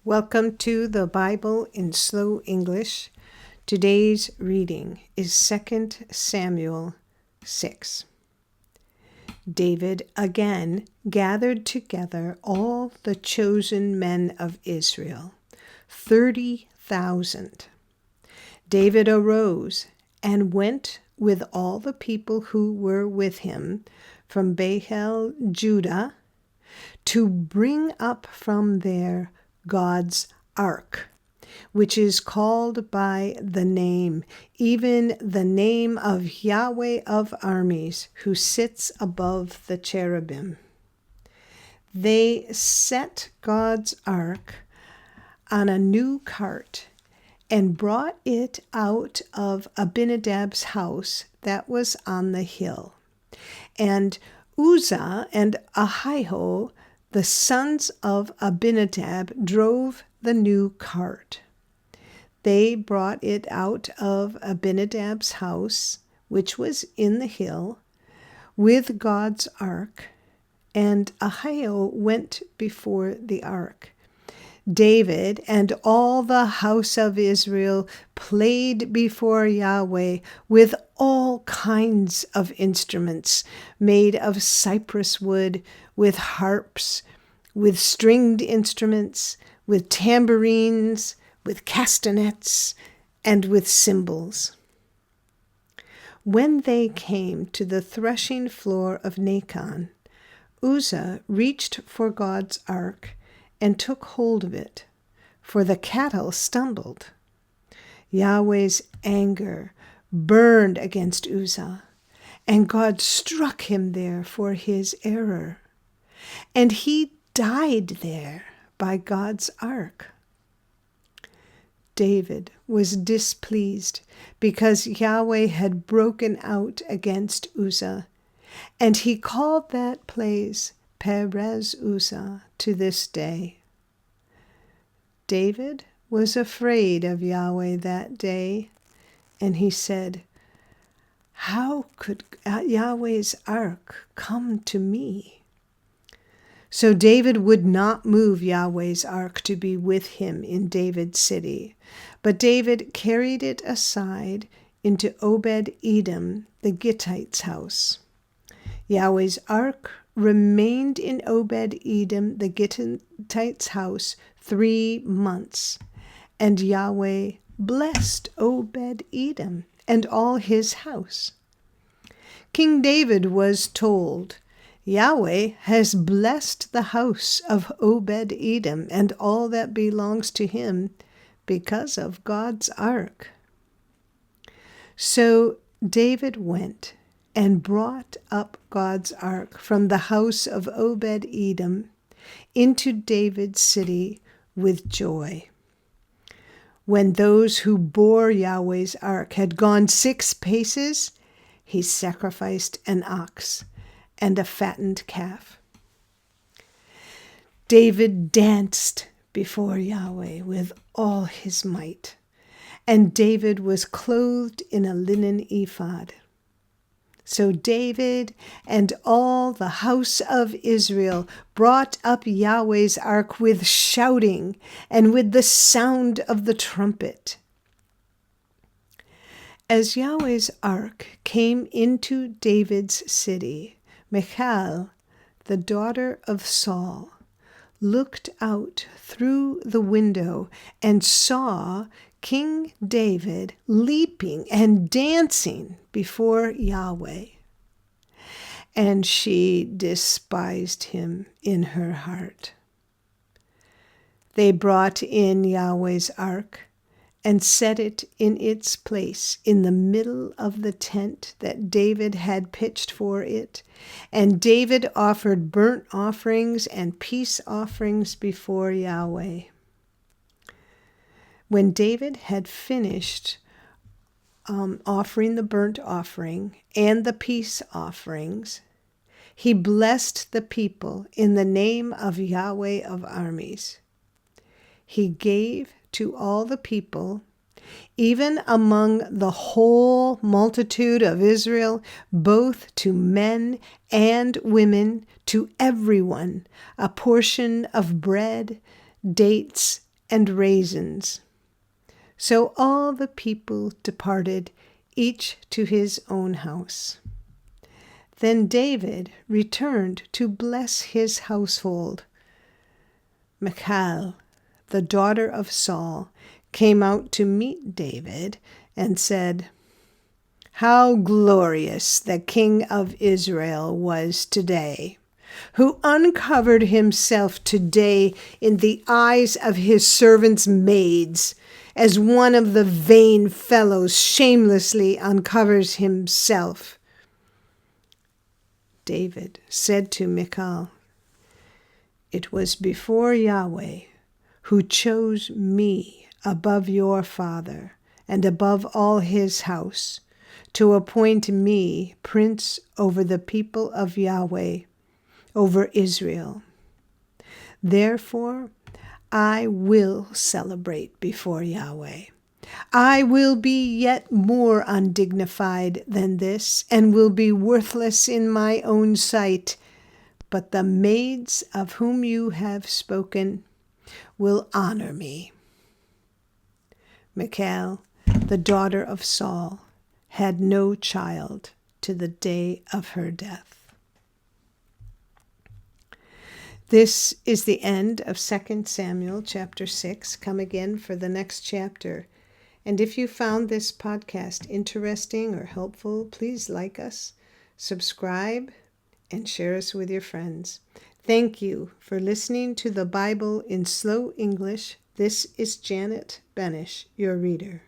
Welcome to the Bible in Slow English. Today's reading is 2 Samuel 6. David again gathered together all the chosen men of Israel, 30,000. David arose and went with all the people who were with him from Bethel, Judah, to bring up from there God's ark, which is called by the name, even the name of Yahweh of armies, who sits above the cherubim. They set God's ark on a new cart and brought it out of Abinadab's house that was on the hill. And Uzzah and Ahio, the sons of Abinadab, drove the new cart. They brought it out of Abinadab's house, which was in the hill, with God's ark, and Ahio went before the ark. David and all the house of Israel played before Yahweh with all kinds of instruments made of cypress wood, with harps, with stringed instruments, with tambourines, with castanets, and with cymbals. When they came to the threshing floor of Nacon, Uzzah reached for God's ark and took hold of it, for the cattle stumbled. Yahweh's anger burned against Uzzah, and God struck him there for his error, and he died there by God's ark. David was displeased because Yahweh had broken out against Uzzah, and he called that place Perez Uzzah to this day. David was afraid of Yahweh that day, and he said, "How could Yahweh's ark come to me?" So David would not move Yahweh's ark to be with him in David's city, but David carried it aside into Obed-Edom the Gittite's house. Yahweh's ark remained in Obed-Edom the Gittite's house 3 months, and Yahweh blessed Obed-Edom and all his house. King David was told, "Yahweh has blessed the house of Obed-Edom and all that belongs to him because of God's ark." So David went and brought up God's ark from the house of Obed-Edom into David's city with joy. When those who bore Yahweh's ark had gone 6 paces, he sacrificed an ox and a fattened calf. David danced before Yahweh with all his might, and David was clothed in a linen ephod. So David and all the house of Israel brought up Yahweh's ark with shouting and with the sound of the trumpet. As Yahweh's ark came into David's city, Michal, the daughter of Saul, looked out through the window and saw King David leaping and dancing before Yahweh. And she despised him in her heart. They brought in Yahweh's ark and set it in its place in the middle of the tent that David had pitched for it. And David offered burnt offerings and peace offerings before Yahweh. When David had finished offering the burnt offering and the peace offerings, he blessed the people in the name of Yahweh of armies. He gave to all the people, even among the whole multitude of Israel, both to men and women, to everyone, a portion of bread, dates, and raisins. So all the people departed, each to his own house. Then David returned to bless his household. Michal, the daughter of Saul, came out to meet David and said, "How glorious the king of Israel was today, who uncovered himself today in the eyes of his servants' maids, as one of the vain fellows shamelessly uncovers himself." David said to Michal, "It was before Yahweh, who chose me above your father and above all his house, to appoint me prince over the people of Yahweh, over Israel. Therefore, I will celebrate before Yahweh. I will be yet more undignified than this, and will be worthless in my own sight. But the maids of whom you have spoken will honor me." Michal, the daughter of Saul, had no child to the day of her death. This is the end of 2 Samuel chapter 6. Come again for the next chapter. And if you found this podcast interesting or helpful, please like us, subscribe, and share us with your friends. Thank you for listening to the Bible in Slow English. This is Janet Benish, your reader.